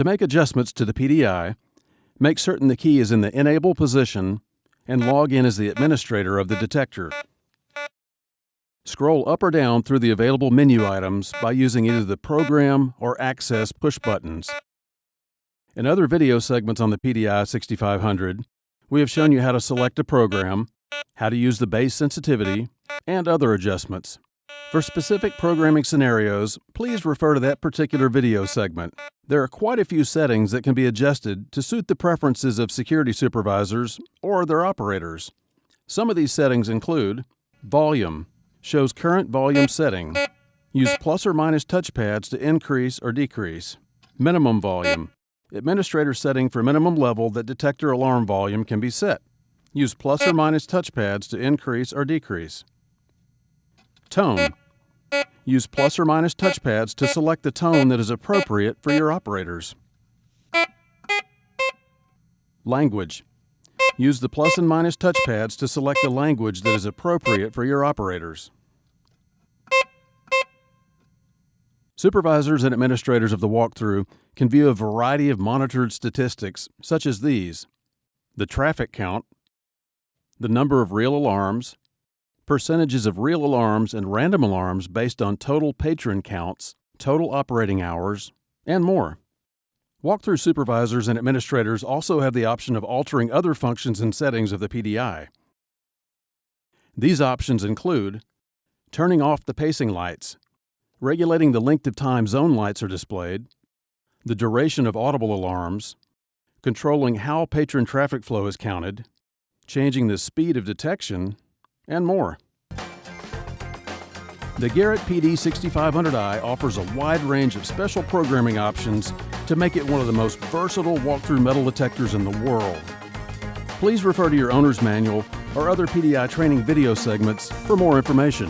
To make adjustments to the PDI, make certain the key is in the Enable position and log in as the administrator of the detector. Scroll up or down through the available menu items by using either the Program or Access push buttons. In other video segments on the PDI 6500, we have shown you how to select a program, how to use the base sensitivity, and other adjustments. For specific programming scenarios, please refer to that particular video segment. There are quite a few settings that can be adjusted to suit the preferences of security supervisors or their operators. Some of these settings include Volume, shows current volume setting. Use plus or minus touchpads to increase or decrease. Minimum volume, administrator setting for minimum level that detector alarm volume can be set. Use plus or minus touchpads to increase or decrease. Tone, use plus or minus touchpads to select the tone that is appropriate for your operators. Language, use the plus and minus touchpads to select the language that is appropriate for your operators. Supervisors and administrators of the walkthrough can view a variety of monitored statistics such as these: the traffic count, the number of real alarms, percentages of real alarms and random alarms based on total patron counts, total operating hours, and more. Walkthrough supervisors and administrators also have the option of altering other functions and settings of the PDI. These options include turning off the pacing lights, regulating the length of time zone lights are displayed, the duration of audible alarms, controlling how patron traffic flow is counted, changing the speed of detection, and more. The Garrett PD6500i offers a wide range of special programming options to make it one of the most versatile walkthrough metal detectors in the world. Please refer to your owner's manual or other PDI training video segments for more information.